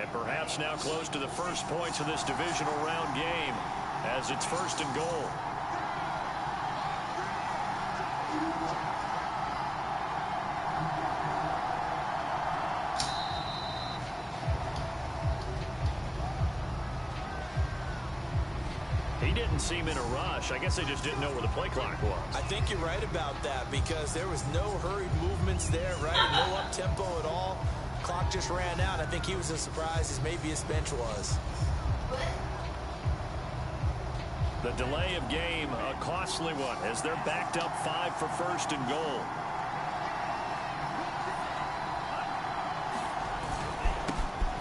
And perhaps now close to the first points of this divisional round game as it's 1st and goal. He didn't seem in a rush. I guess they just didn't know where the play clock was. I think you're right about that because there was no hurried movements there, right? No up-tempo at all. Clock just ran out. I think he was as surprised as maybe his bench was. The delay of game, a costly one, as they're backed up 5 for 1st and goal.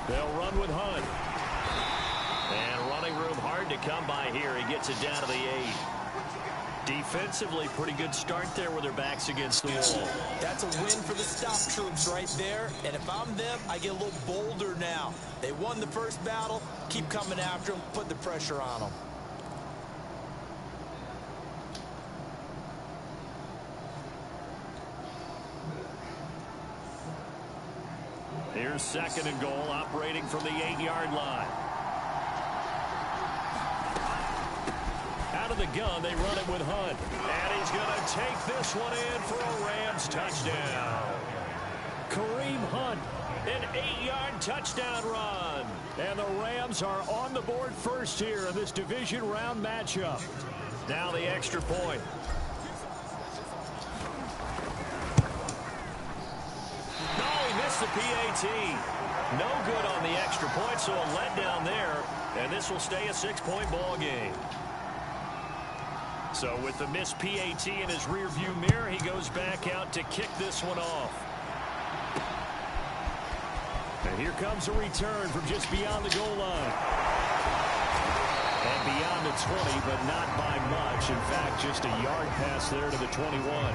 They'll run with Hunt. And running room hard to come by here. He gets it down to the 8. Defensively, pretty good start there with their backs against the wall. That's a win for the stop troops right there. And if I'm them, I get a little bolder now. They won the first battle. Keep coming after them. Put the pressure on them. Here's 2nd and goal, operating from the 8-yard line. Out of the gun, they run it with Hunt. And he's going to take this one in for a Rams touchdown. Kareem Hunt, an 8-yard touchdown run. And the Rams are on the board first here in this division round matchup. Now the extra point. The PAT. No good on the extra point, so a letdown there. And this will stay a 6-point ball game. So with the missed PAT in his rearview mirror, he goes back out to kick this one off. And here comes a return from just beyond the goal line. And beyond the 20, but not by much. In fact, just a yard pass there to the 21.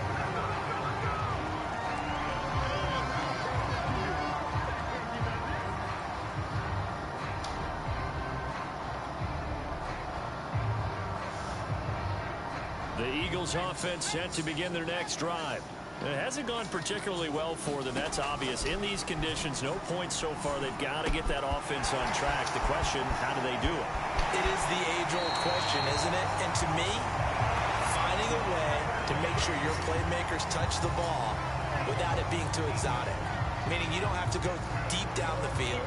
The Eagles offense set to begin their next drive. It hasn't gone particularly well for them. That's obvious. In these conditions, no points so far. They've got to get that offense on track. The question, how do they do it? It is the age-old question, isn't it? And to me, finding a way to make sure your playmakers touch the ball without it being too exotic. Meaning you don't have to go deep down the field.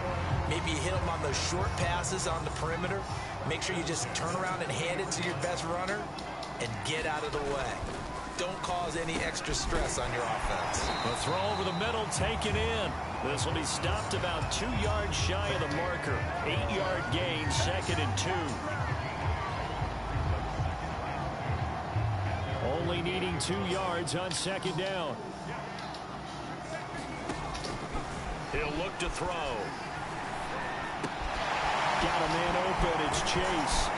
Maybe you hit them on those short passes on the perimeter. Make sure you just turn around and hand it to your best runner and get out of the way. Don't cause any extra stress on your offense. The throw over the middle taken in. This will be stopped about 2 yards shy of the marker. 8-yard gain, 2nd and 2. Only needing 2 yards on 2nd down. He'll look to throw. Got a man open. It's Chase.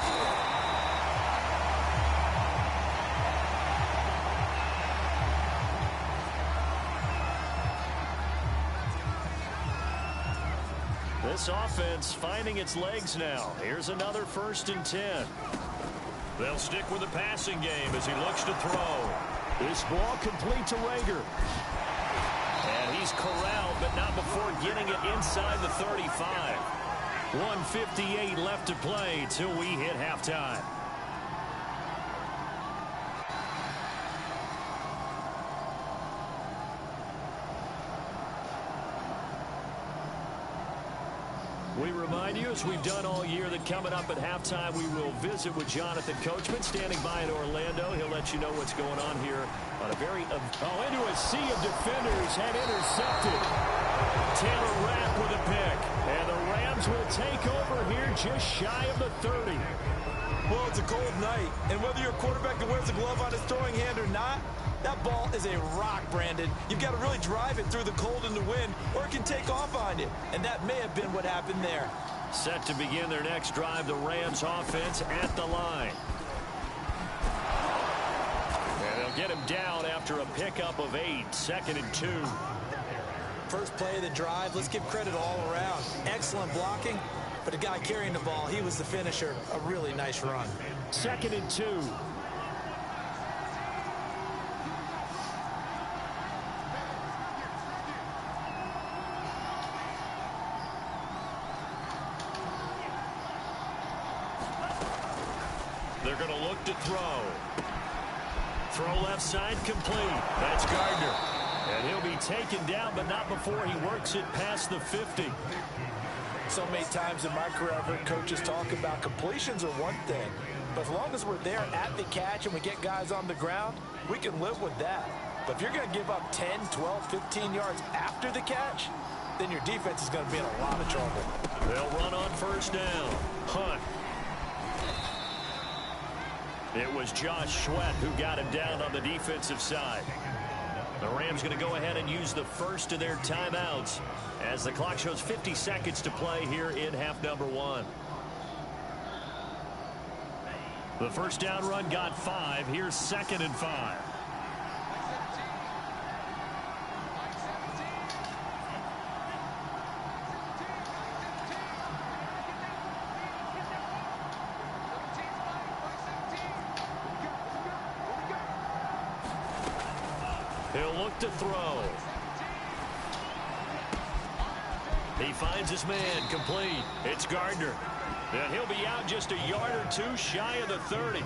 This offense finding its legs now. Here's another 1st and 10. They'll stick with the passing game as he looks to throw. This ball complete to Rager. And he's corralled, but not before getting it inside the 35. 1:58 left to play till we hit halftime. We remind you, as we've done all year, that coming up at halftime, we will visit with Jonathan Coachman standing by in Orlando. He'll let you know what's going on here on a very... into a sea of defenders and intercepted. Taylor Rapp with a pick. And the Rams will take over here just shy of the 30. Well, it's a cold night, and whether you're a quarterback that wears a glove on his throwing hand or not, that ball is a rock, Brandon. You've got to really drive it through the cold and the wind, or it can take off on you. And that may have been what happened there. Set to begin their next drive, the Rams offense at the line. And they'll get him down after a pickup of 8, 2nd and 2. First play of the drive, let's give credit all around. Excellent blocking, but the guy carrying the ball, he was the finisher. A really nice run. 2nd and 2. They're going to look to throw. Throw left side complete. That's Gardner. And he'll be taken down, but not before he works it past the 50. So many times in my career, I've heard coaches talk about completions are one thing, but as long as we're there at the catch and we get guys on the ground, we can live with that. But if you're going to give up 10, 12, 15 yards after the catch, then your defense is going to be in a lot of trouble. They'll run on first down. Hunt. It was Josh Sweat who got him down on the defensive side. The Rams going to go ahead and use the first of their timeouts as the clock shows 50 seconds to play here in half number 1. The first down run got 5. Here's 2nd and 5. He'll look to throw. He finds his man complete. It's Gardner. And he'll be out just a yard or two shy of the 30.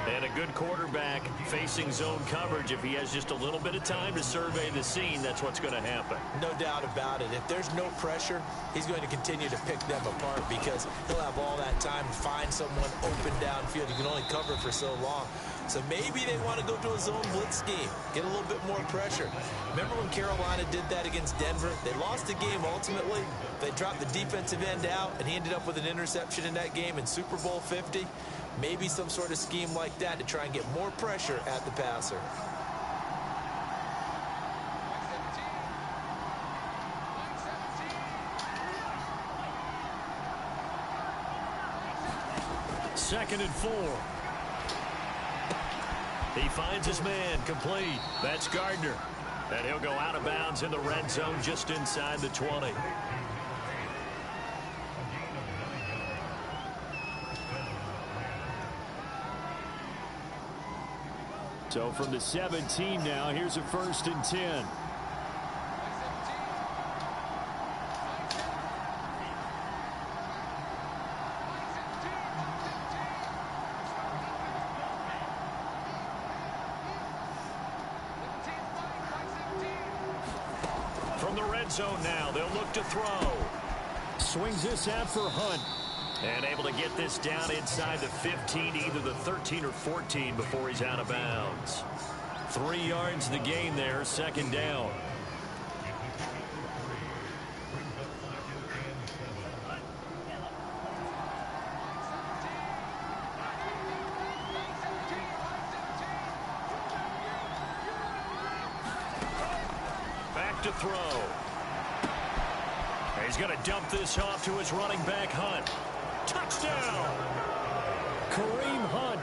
And a good quarterback facing zone coverage. If he has just a little bit of time to survey the scene, that's what's going to happen. No doubt about it. If there's no pressure, he's going to continue to pick them apart because he'll have all that time to find someone open downfield. You can only cover for so long. So maybe they want to go to a zone blitz scheme, get a little bit more pressure. Remember when Carolina did that against Denver? They lost the game ultimately. They dropped the defensive end out, and he ended up with an interception in that game in Super Bowl 50. Maybe some sort of scheme like that to try and get more pressure at the passer. Second and 4. He finds his man complete. That's Gardner. And he'll go out of bounds in the red zone just inside the 20. So from the 17 now, here's a 1st and 10. From the red zone now, they'll look to throw. Swings this out for Hunt. And able to get this down inside the 15, either the 13 or 14 before he's out of bounds. 3 yards the gain there, 2nd down. Back to throw. He's going to dump this off to his running back, Hunt. Touchdown! Kareem Hunt.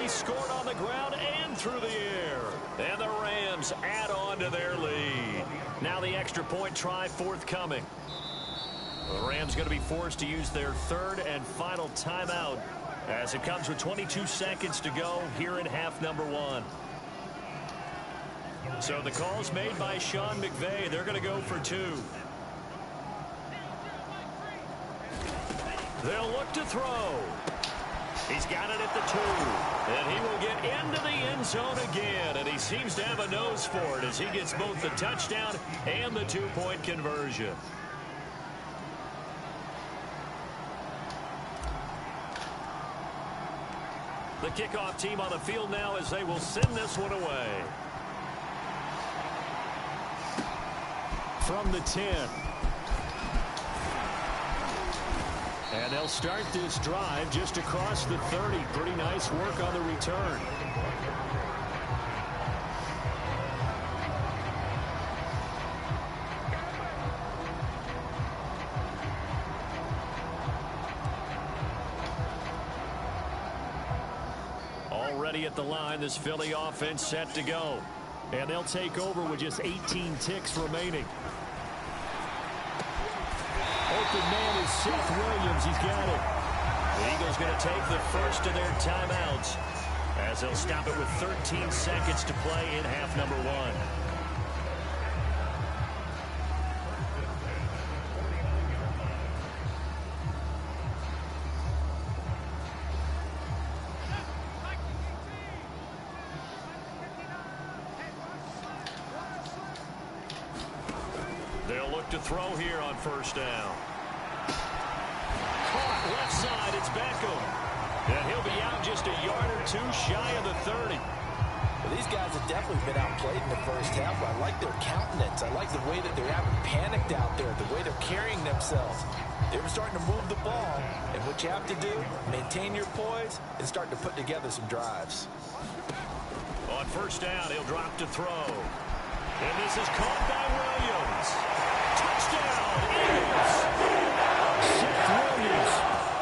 He scored on the ground and through the air. And the Rams add on to their lead. Now the extra point try forthcoming. The Rams going to be forced to use their 3rd and final timeout as it comes with 22 seconds to go here in half number 1. So the call's made by Sean McVay. They're going to go for 2. They'll look to throw. He's got it at the 2. And he will get into the end zone again. And he seems to have a nose for it as he gets both the touchdown and the 2-point conversion. The kickoff team on the field now as they will send this one away. From the 10. And they'll start this drive just across the 30. Pretty nice work on the return. Already at the line, this Philly offense set to go. And they'll take over with just 18 ticks remaining. Open man is Seth Williams. He's got it. The Eagles going to take the first of their timeouts as they'll stop it with 13 seconds to play in half number 1. They'll look to throw here on first down. Caught left side. It's Beckham. And he'll be out just a yard or two shy of the 30. Well, these guys have definitely been outplayed in the first half. I like their countenance. I like the way that they're having panicked out there, the way they're carrying themselves. They were starting to move the ball, and what you have to do, maintain your poise and start to put together some drives. On first down, he'll drop to throw. And this is caught by Williams. Touchdown, Eagles! Seth Williams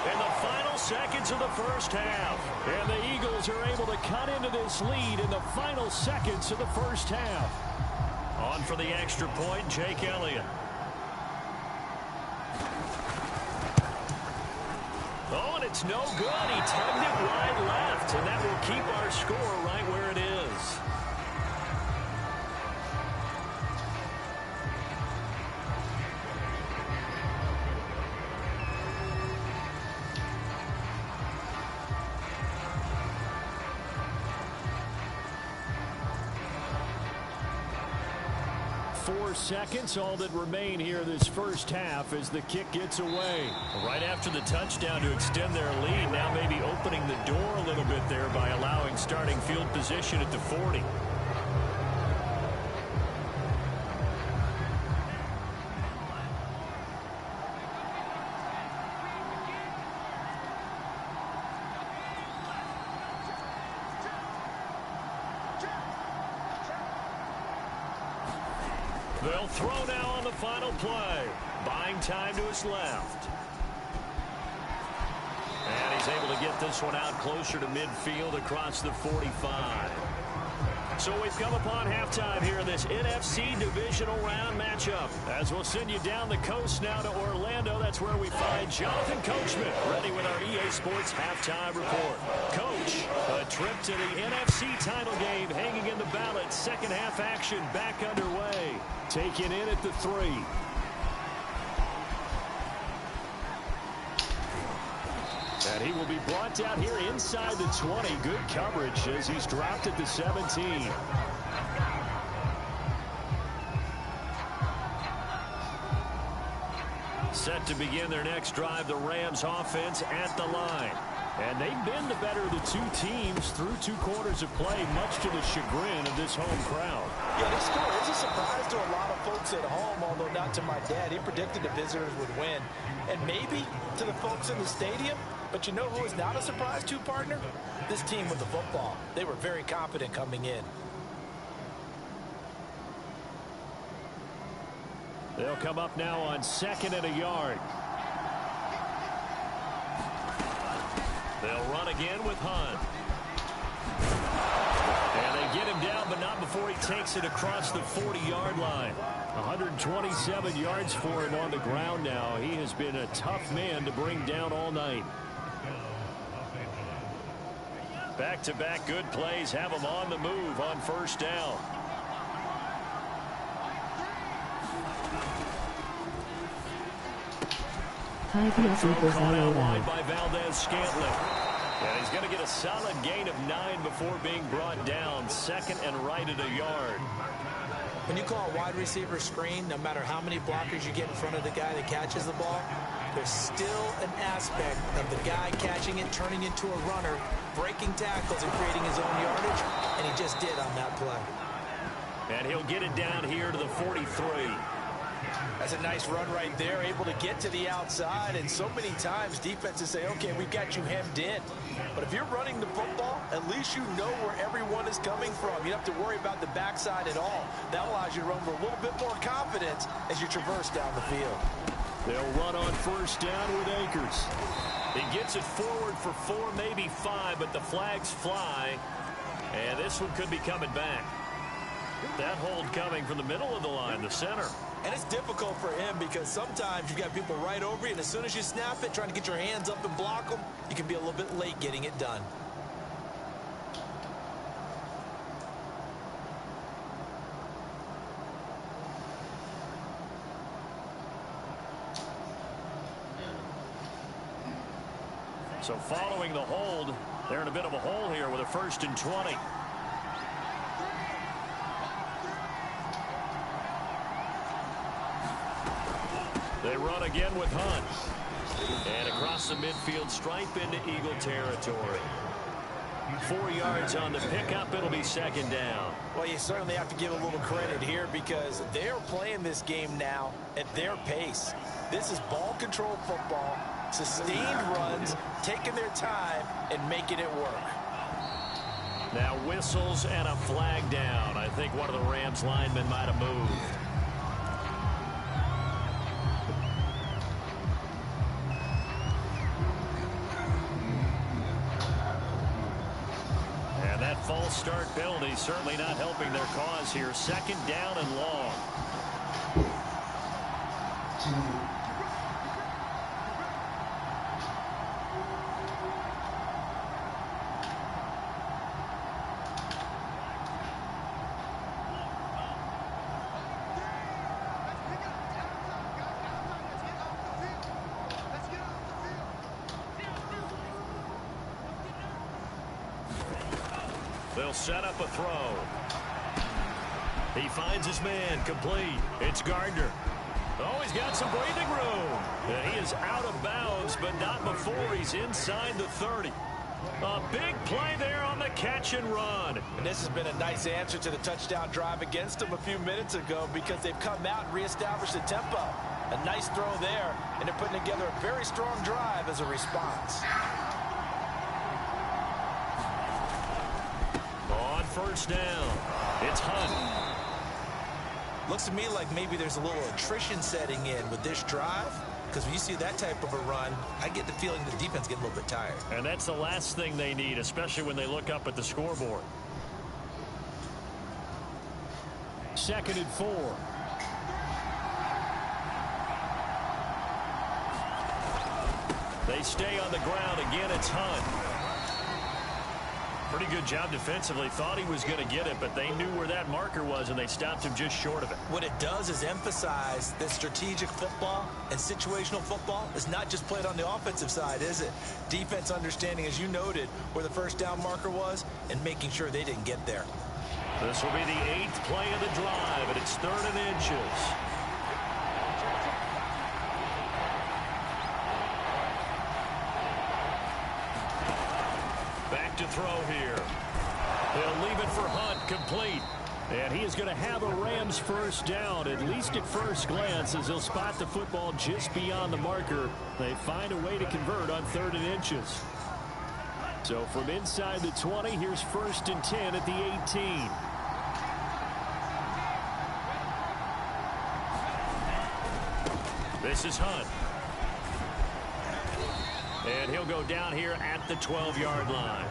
in the final seconds of the first half. And the Eagles are able to cut into this lead in the final seconds of the first half. On for the extra point, Jake Elliott. Oh, and it's no good. He tugged it wide left, and that will keep our score right where it is. Seconds, all that remain here this first half as the kick gets away. Right after the touchdown to extend their lead, now maybe opening the door a little bit there by allowing starting field position at the 40. They'll throw now on the final play. Buying time to his left. And he's able to get this one out closer to midfield across the 45. So we've come upon halftime here in this NFC Divisional Round matchup. As we'll send you down the coast now to Orlando, that's where we find Jonathan Coachman, ready with our EA Sports halftime report. Coach, a trip to the NFC title game hanging in the balance. Second half action back underway. Taken in at the 3. And he will be brought down here inside the 20. Good coverage as he's dropped at the 17. Set to begin their next drive, the Rams offense at the line. And they've been the better of the two teams through 2 quarters of play, much to the chagrin of this home crowd. Yeah, this score is a surprise to a lot of folks at home, although not to my dad. He predicted the visitors would win. And maybe to the folks in the stadium. But you know who is not a surprise to, partner? This team with the football. They were very confident coming in. They'll come up now on 2nd and a yard. They'll run again with Hunt. And they get him down, but not before he takes it across the 40-yard line. 127 yards for him on the ground now. He has been a tough man to bring down all night. Back-to-back good plays have him on the move on first down. Wide by Valdez-Scantling. And he's going to get a solid gain of 9 before being brought down. 2nd and right at a yard. When you call a wide receiver screen, no matter how many blockers you get in front of the guy that catches the ball, there's still an aspect of the guy catching it, turning into a runner, breaking tackles and creating his own yardage, and he just did on that play. And he'll get it down here to the 43. That's a nice run right there, able to get to the outside, and so many times defenses say, okay, we've got you hemmed in. But if you're running the football, at least you know where everyone is coming from. You don't have to worry about the backside at all. That allows you to run with a little bit more confidence as you traverse down the field. They'll run on first down with Akers. He gets it forward for 4, maybe 5, but the flags fly. And this one could be coming back. That hold coming from the middle of the line, the center. And it's difficult for him because sometimes you've got people right over you, and as soon as you snap it, trying to get your hands up and block them, you can be a little bit late getting it done. So following the hold, they're in a bit of a hole here with a 1st and 20. They run again with Hunt. And across the midfield stripe into Eagle territory. 4 yards on the pickup. It'll be second down. Well, you certainly have to give a little credit here because they're playing this game now at their pace. This is ball control football, sustained runs, taking their time and making it work. Now whistles and a flag down. I think one of the Rams linemen might have moved. And that false start penalty certainly not helping their cause here. Second down and long. They'll set up a throw. He finds his man, complete. It's Gardner. Oh, he's got some breathing room. And he is out of bounds, but not before he's inside the 30. A big play there on the catch and run. And this has been a nice answer to the touchdown drive against them a few minutes ago because they've come out and reestablished the tempo. A nice throw there, and they're putting together a very strong drive as a response. On first down, it's Hunt. Looks to me like maybe there's a little attrition setting in with this drive. Because when you see that type of a run, I get the feeling the defense getting a little bit tired. And that's the last thing they need, especially when they look up at the scoreboard. 2nd and 4. They stay on the ground. Again, it's Hunt. Pretty good job defensively. Thought he was going to get it, but they knew where that marker was, and they stopped him just short of it. What it does is emphasize that strategic football and situational football is not just played on the offensive side, is it? Defense understanding, as you noted, where the first down marker was and making sure they didn't get there. This will be the 8th play of the drive, and it's 3rd and inches. To throw here. They'll leave it for Hunt, complete. And he is going to have a Rams first down, at least at first glance, as he'll spot the football just beyond the marker. They find a way to convert on 3rd and inches. So from inside the 20, here's 1st and 10 at the 18. This is Hunt. And he'll go down here at the 12-yard line.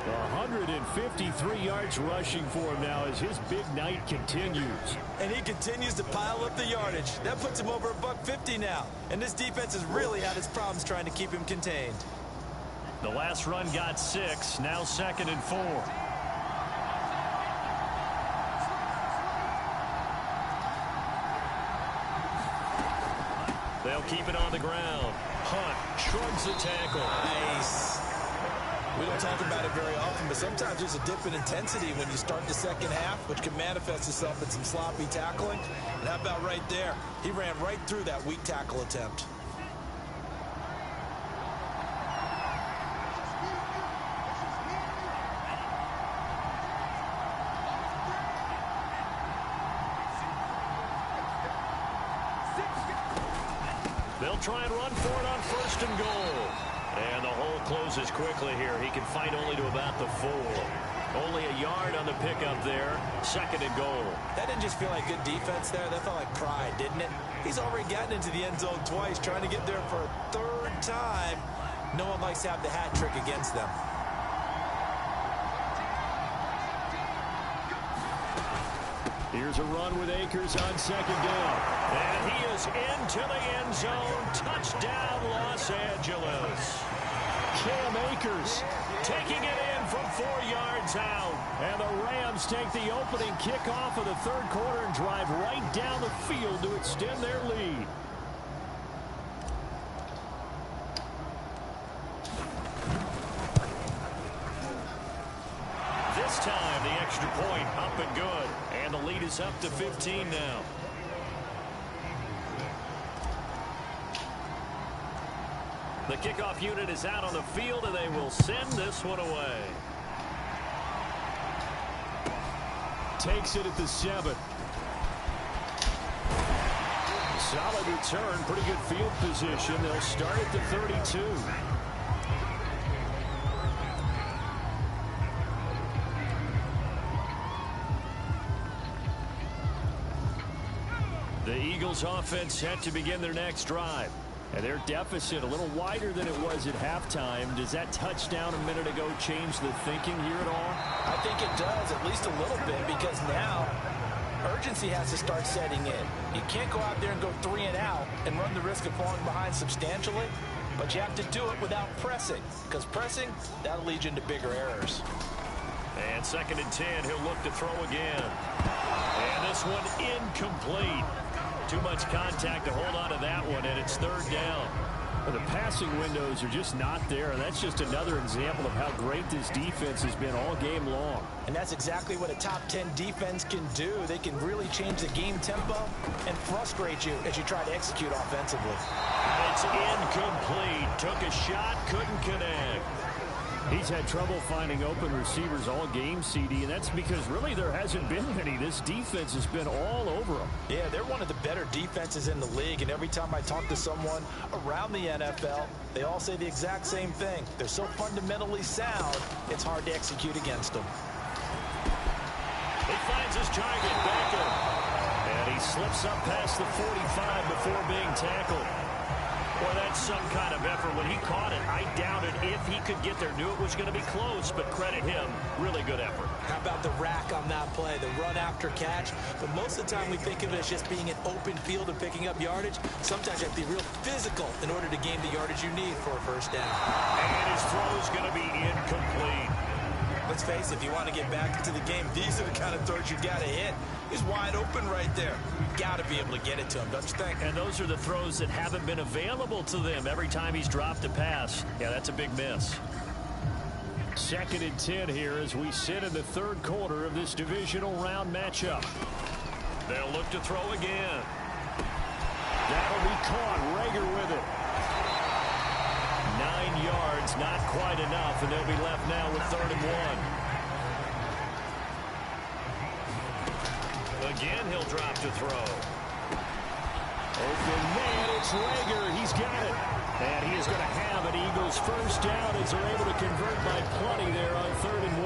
153 yards rushing for him now as his big night continues. And he continues to pile up the yardage. That puts him over $150 now. And this defense has really had its problems trying to keep him contained. The last run got 6, now 2nd and 4. They'll keep it on the ground. Hunt shrugs the tackle. Nice. We don't talk about it very often, but sometimes there's a dip in intensity when you start the second half, which can manifest itself in some sloppy tackling. And how about right there? He ran right through that weak tackle attempt. They'll try and run for it on 1st and goal. And the hole closes quickly here. He can fight only to about the 4. Only a yard on the pickup there. 2nd and goal. That didn't just feel like good defense there. That felt like pride, didn't it? He's already gotten into the end zone twice, trying to get there for a 3rd time. No one likes to have the hat trick against them. Here's a run with Akers on 2nd down. And he is into the end zone. Touchdown, Los Angeles. Cam Akers taking it in from 4 yards out. And the Rams take the opening kickoff of the 3rd quarter and drive right down the field to extend their lead. This time, the extra point up and good. And the lead is up to 15 now. The kickoff unit is out on the field, and they will send this one away. Takes it at the 7. Solid return, pretty good field position. They'll start at the 32. The Eagles offense set to begin their next drive. And their deficit a little wider than it was at halftime. Does that touchdown a minute ago change the thinking here at all? I think it does, at least a little bit, because now urgency has to start setting in. You can't go out there and go 3 and out and run the risk of falling behind substantially, but you have to do it without pressing, because pressing, that'll lead you into bigger errors. And 2nd and 10, he'll look to throw again. And this one incomplete. Too much contact to hold on to that one, and it's 3rd down. Well, the passing windows are just not there, and that's just another example of how great this defense has been all game long. And that's exactly what a top 10 defense can do. They can really change the game tempo and frustrate you as you try to execute offensively. It's incomplete. Took a shot, couldn't connect. He's had trouble finding open receivers all game, CD, and that's because really there hasn't been many. This defense has been all over them. Yeah, they're one of the better defenses in the league, and every time I talk to someone around the NFL, they all say the exact same thing. They're so fundamentally sound, it's hard to execute against them. He finds his target, Baker, and he slips up past the 45 before being tackled. Boy, that's some kind of effort. When he caught it, I doubted if he could get there. Knew it was going to be close, but credit him. Really good effort. How about the rack on that play, the run after catch? But most of the time we think of it as just being an open field and picking up yardage. Sometimes you have to be real physical in order to gain the yardage you need for a first down. And his throw is going to be incomplete. Let's face it, if you want to get back into the game, these are the kind of throws you got to hit. He's wide open right there. Got to be able to get it to him, don't you think? And those are the throws that haven't been available to them every time he's dropped a pass. Yeah, that's a big miss. 2nd and 10 here as we sit in the 3rd quarter of this divisional round matchup. They'll look to throw again. That'll be caught. Rager with it. 9 yards, not quite enough, and they'll be left now with 3rd and 1. Again, he'll drop to throw. Open man, it's Rager. He's got it. And he is going to have an Eagles first down as they're able to convert by plenty there on 3rd and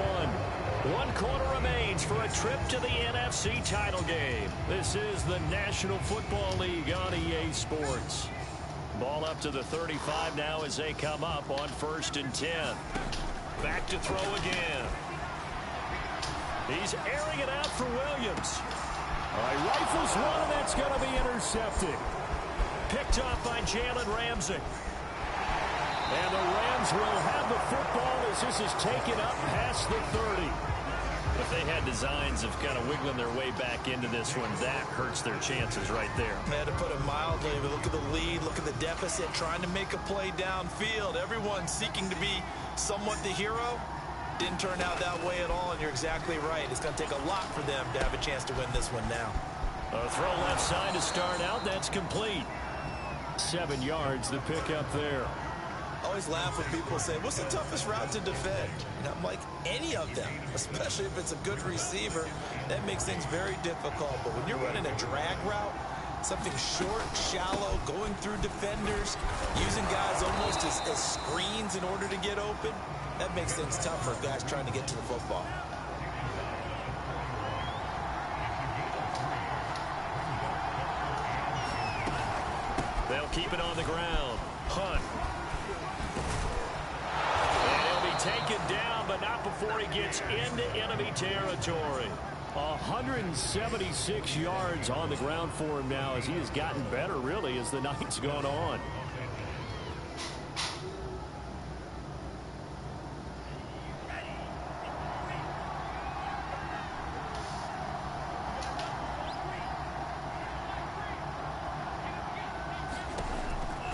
1. 1 quarter remains for a trip to the NFC title game. This is the National Football League on EA Sports. Ball up to the 35 now as they come up on 1st and 10. Back to throw again. He's airing it out for Williams. All right, rifles one, and that's going to be intercepted. Picked off by Jalen Ramsey. And the Rams will have the football as this is taken up past the 30. If they had designs of kind of wiggling their way back into this one, that hurts their chances right there. They had to put it mildly, but look at the lead, look at the deficit, trying to make a play downfield. Everyone seeking to be somewhat the hero. Didn't turn out that way at all, and you're exactly right. It's going to take a lot for them to have a chance to win this one now. A throw left side to start out. That's complete. 7 yards, the pickup there. I always laugh when people say, what's the toughest route to defend? And I'm like, any of them, especially if it's a good receiver. That makes things very difficult. But when you're running a drag route, something short, shallow, going through defenders, using guys almost as screens in order to get open, that makes things tough for guys trying to get to the football. They'll keep it on the ground. Hunt. And he'll be taken down, but not before he gets into enemy territory. 176 yards on the ground for him now as he has gotten better, really, as the night's gone on.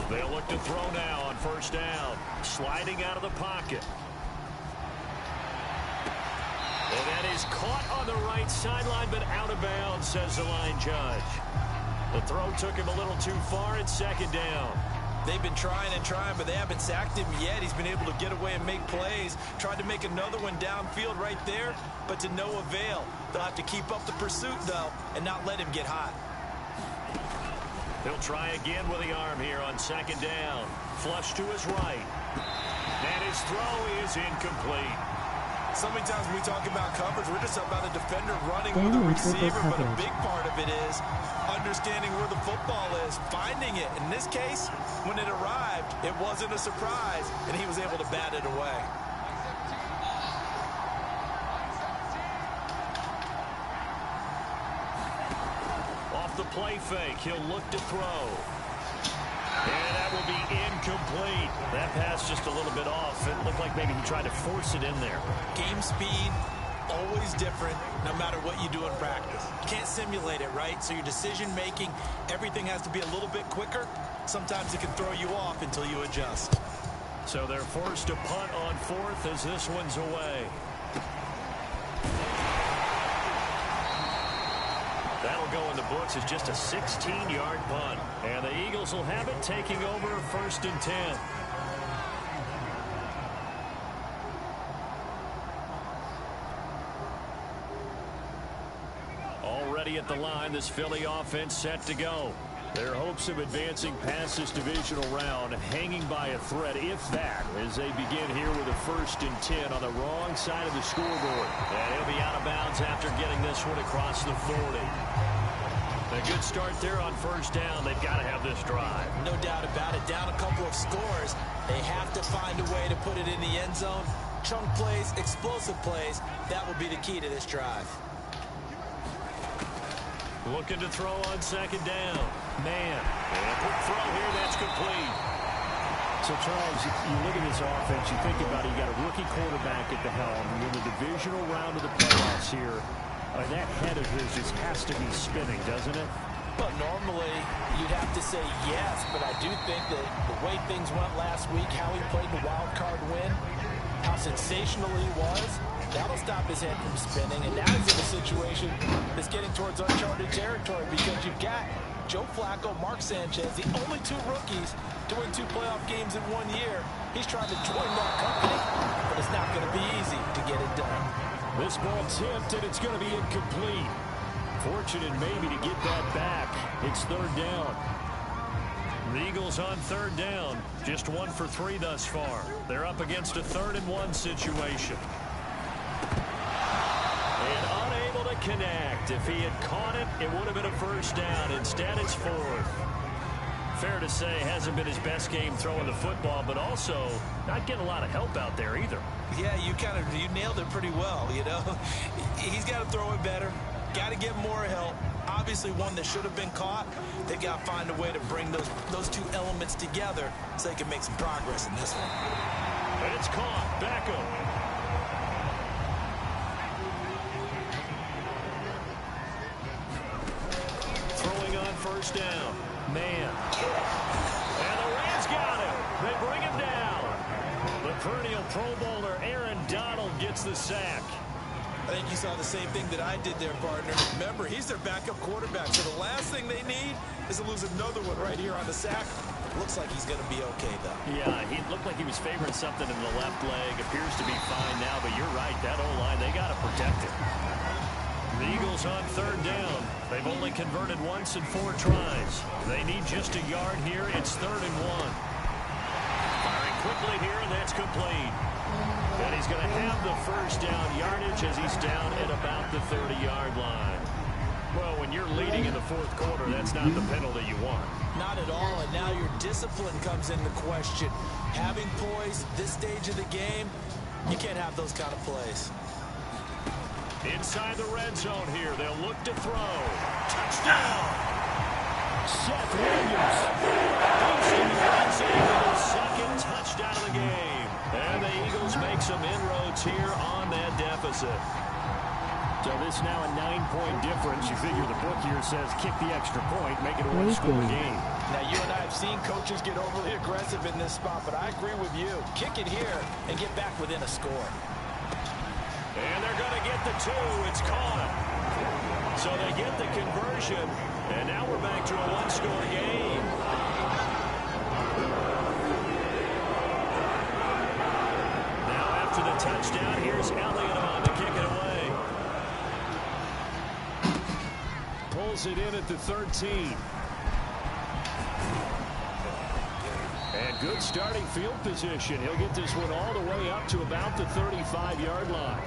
They'll look to throw now on 1st down. Sliding out of the pocket. And that is caught on the right sideline, but out of bounds, says the line judge. The throw took him a little too far. It's 2nd down. They've been trying and trying, but they haven't sacked him yet. He's been able to get away and make plays. Tried to make another one downfield right there, but to no avail. They'll have to keep up the pursuit, though, and not let him get hot. He'll try again with the arm here on second down. Flush to his right. And his throw is incomplete. So many times when we talk about coverage, we're just about a defender running with a receiver, but a big part of it is understanding where the football is, finding it. In this case, when it arrived, it wasn't a surprise, and he was able to bat it away. Off the play fake, he'll look to throw. And that will be incomplete. That pass just a little bit off. It looked like maybe he tried to force it in there. Game speed, always different, no matter what you do in practice. You can't simulate it, right? So your decision-making, everything has to be a little bit quicker. Sometimes it can throw you off until you adjust. So they're forced to punt on fourth as this one's away. That'll go in the books as just a 16-yard punt. And the Eagles will have it, taking over 1st and 10. Already at the line, this Philly offense set to go. Their hopes of advancing past this divisional round hanging by a thread, if that, as they begin here with a 1st and 10 on the wrong side of the scoreboard. And he'll be out of bounds after getting this one across the 40. A good start there on 1st down. They've got to have this drive. No doubt about it. Down a couple of scores. They have to find a way to put it in the end zone. Chunk plays, explosive plays. That will be the key to this drive. Looking to throw on 2nd down. Man. And a quick throw here. That's complete. So, Charles, you look at this offense, you think about it, you got a rookie quarterback at the helm. You're in the divisional round of the playoffs here. That head of his just has to be spinning, doesn't it? Well, normally you'd have to say yes, but I do think that the way things went last week, how he played the wild card win, how sensational he was, that'll stop his head from spinning. And now he's in a situation that's getting towards uncharted territory because you've got Joe Flacco, Mark Sanchez, the only 2 rookies to win 2 playoff games in 1 year. He's trying to join that company, but it's not going to be easy to get it done. This ball tipped, and it's going to be incomplete. Fortunate maybe to get that back. It's 3rd down. The Eagles on 3rd down. Just 1 for 3 thus far. They're up against a 3rd and 1 situation. And unable to connect. If he had caught it, it would have been a 1st down. Instead, it's 4th. Fair to say, hasn't been his best game throwing the football, but also not getting a lot of help out there either. Yeah, you nailed it pretty well, you know. He's got to throw it better. Got to get more help. Obviously one that should have been caught. They've got to find a way to bring those 2 elements together so they can make some progress in this one. And it's caught. Beckham. Throwing on 1st down. Man. And the Rams got him. They bring him down. The perennial Pro Bowler Aaron Donald gets the sack. I think you saw the same thing that I did there, partner. Remember, he's their backup quarterback, so the last thing they need is to lose another one right here on the sack. Looks like he's going to be okay, though. Yeah, he looked like he was favoring something in the left leg. Appears to be fine now, but you're right. That O-line, they got to protect it. The Eagles on 3rd down. They've only converted once in 4 tries. They need just a yard here. It's 3rd and 1. Firing quickly here, and that's complete. And he's going to have the 1st down yardage as he's down at about the 30-yard line. Well, when you're leading in the 4th quarter, that's not the penalty you want. Not at all, and now your discipline comes into question. Having poise this stage of the game, you can't have those kind of plays. Inside the red zone here, they'll look to throw. Touchdown! Seth Williams. He's in the red zone with his 2nd touchdown of the game. And the Eagles make some inroads here on that deficit. So this now a 9-point difference. You figure the book here says kick the extra point, make it a 1-score game. Now, you and I have seen coaches get overly aggressive in this spot, but I agree with you. Kick it here and get back within a score. And they're going to get the 2. It's caught. So they get the conversion. And now we're back to a 1-score game. touchdown. Here's Elliott on to kick it away. Pulls it in at the 13. And good starting field position. He'll get this one all the way up to about the 35-yard line.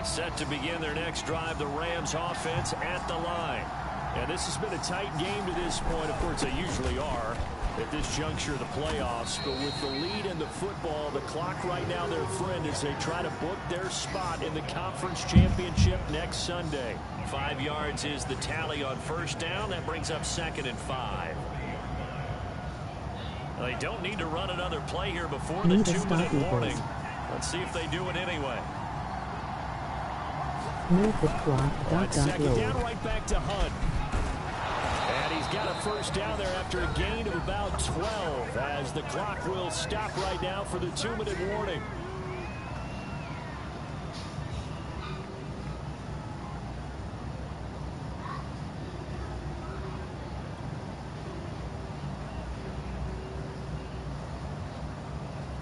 Set to begin their next drive, the Rams offense at the line. And this has been a tight game to this point. Of course, they usually are at this juncture of the playoffs. But with the lead in the football, the clock right now their friend as they try to book their spot in the conference championship next Sunday. 5 yards is the tally on first down. That brings up 2nd and 5. They don't need to run another play here before the 2-minute warning. Let's see if they do it anyway. Move the clock. Second down, right back to Hunt. And he's got a first down there after a gain of about 12 as the clock will stop right now for the 2-minute warning.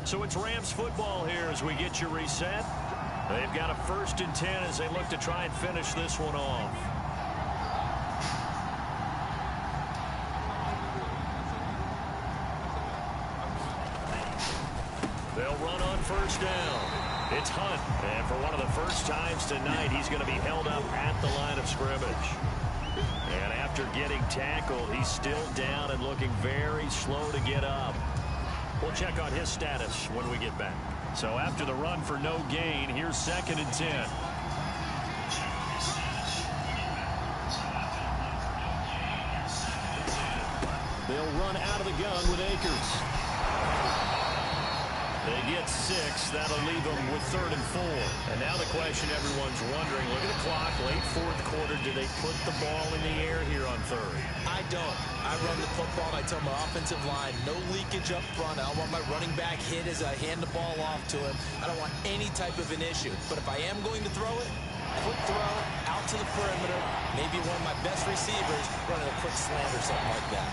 So it's Rams football here as we get you reset. They've got a 1st and 10 as they look to try and finish this one off. They'll run on first down. It's Hunt. And for one of the first times tonight, he's going to be held up at the line of scrimmage. And after getting tackled, he's still down and looking very slow to get up. We'll check on his status when we get back. So after the run for no gain, here's 2nd and 10. They'll run out of the gun with Akers. They get 6. That'll leave them with 3rd and 4. And now the question everyone's wondering, look at the clock, late 4th quarter, do they put the ball in the air here on 3rd? I don't. I run the football. I tell my offensive line, no leakage up front. I don't want my running back hit as I hand the ball off to him. I don't want any type of an issue. But if I am going to throw it, quick throw, out to the perimeter, maybe one of my best receivers running a quick slant or something like that.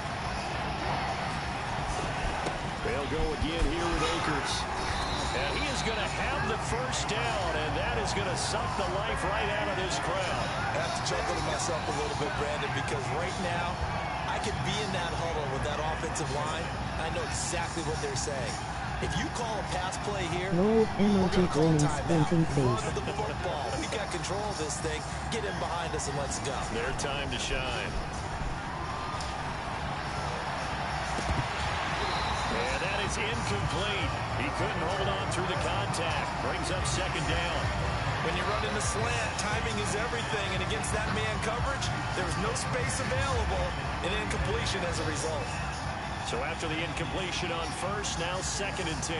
They'll go again here with Akers. And he is going to have the first down, and that is going to suck the life right out of this crowd. I have to chuckle to myself a little bit, Brandon, because right now, I could be in that huddle with that offensive line. I know exactly what they're saying. If you call a pass play here, no emoji warning squinting run face. the football. We got control of this thing. Get in behind us and let's go. Their time to shine. And that is incomplete. He couldn't hold on through the contact. Brings up 2nd down. When you run in the slant, timing is everything. And against that man coverage, there's no space available. An incompletion as a result. So after the incompletion on first, now 2nd and 10.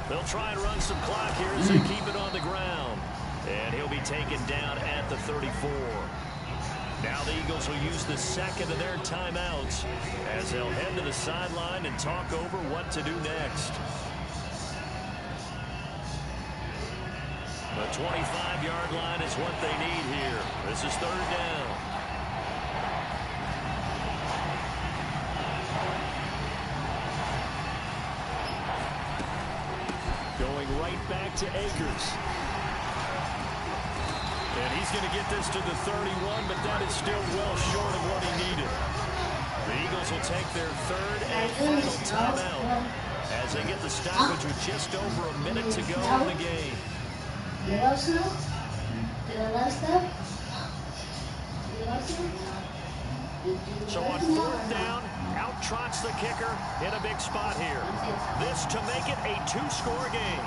They'll try and run some clock here as they keep it on the ground. And he'll be taken down at the 34. Now the Eagles will use the 2nd of their timeouts as they'll head to the sideline and talk over what to do next. The 25-yard line is what they need here. This is 3rd down. Going right back to Akers. And he's going to get this to the 31, but that is still well short of what he needed. The Eagles will take their 3rd and final timeout as they get the stoppage with just over a minute to go in the game. So on 4th down, out trots the kicker in a big spot here. This to make it a 2-score game.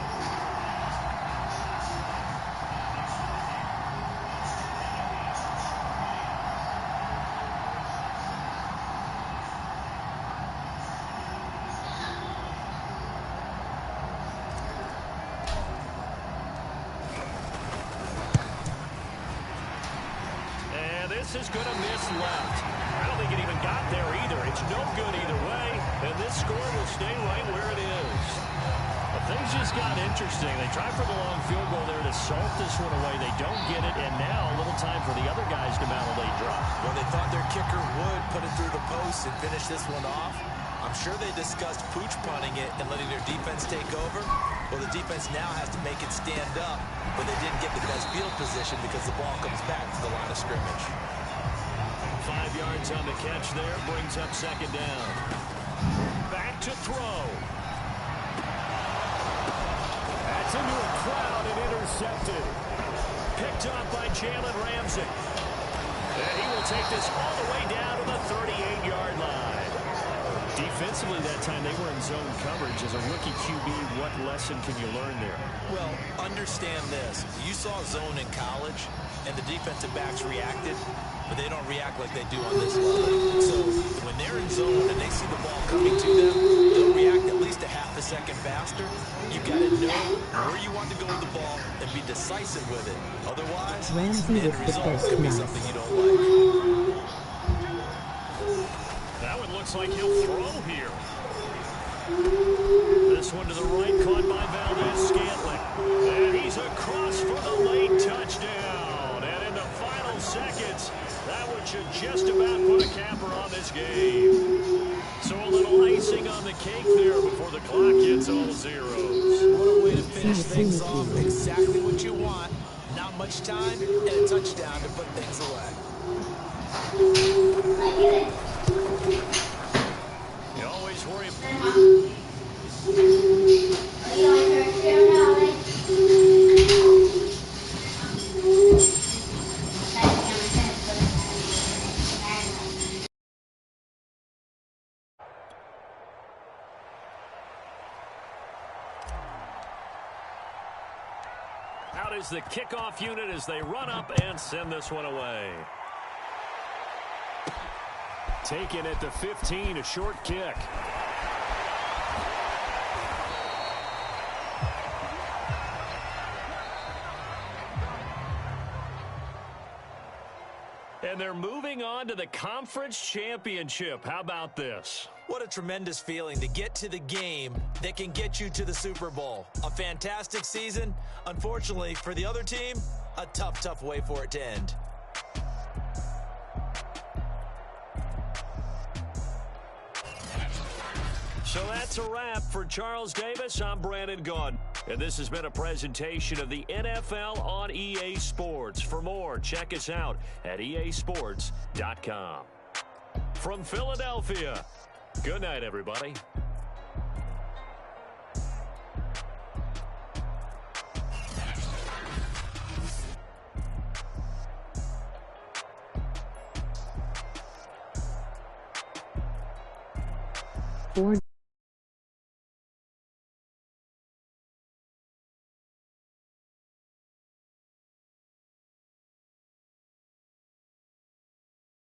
This is going to miss left. I don't think it even got there either. It's no good either way, and this score will stay right where it is. But things just got interesting. They try for the long field goal there to salt this one away. They don't get it, and now a little time for the other guys to mount a late drop. Well, they thought their kicker would put it through the post and finish this one off. I'm sure they discussed pooch punting it and letting their defense take over. Well, the defense now has to make it stand up, but they didn't get the best field position because the ball comes back to the line of scrimmage. 5 yards on the catch there, brings up second down. Back to throw. That's into a crowd and intercepted. Picked up by Jalen Ramsey. And he will take this all the way down to the 38-yard line. Defensively that time, they were in zone coverage. As a rookie QB, what lesson can you learn there? Well, understand this. You saw zone in college, and the defensive backs reacted, but they don't react like they do on this level. So when they're in zone and they see the ball coming to them, they'll react at least a half a second faster. You've got to know where you want to go with the ball and be decisive with it. Otherwise, Ramsey the end with the result first could be snap. something you don't like. That one looks like he'll throw here. This one to the right, caught by Valdez-Scantling. And he's across for the late touchdown. And in the final seconds, that one should just about put a capper on this game. So a little icing on the cake there before the clock hits all zeros. What a way to finish things off. Exactly what you want. Not much time and a touchdown to put things away. You always worry. Out is the kickoff unit as they run up and send this one away. Taken at the 15, a short kick. And they're moving on to the conference championship. How about this? What a tremendous feeling to get to the game that can get you to the Super Bowl. A fantastic season. Unfortunately, for the other team, a tough, tough way for it to end. So that's a wrap for Charles Davis. I'm Brandon Gaudin. And this has been a presentation of the NFL on EA Sports. For more, check us out at easports.com. From Philadelphia, good night, everybody. Ford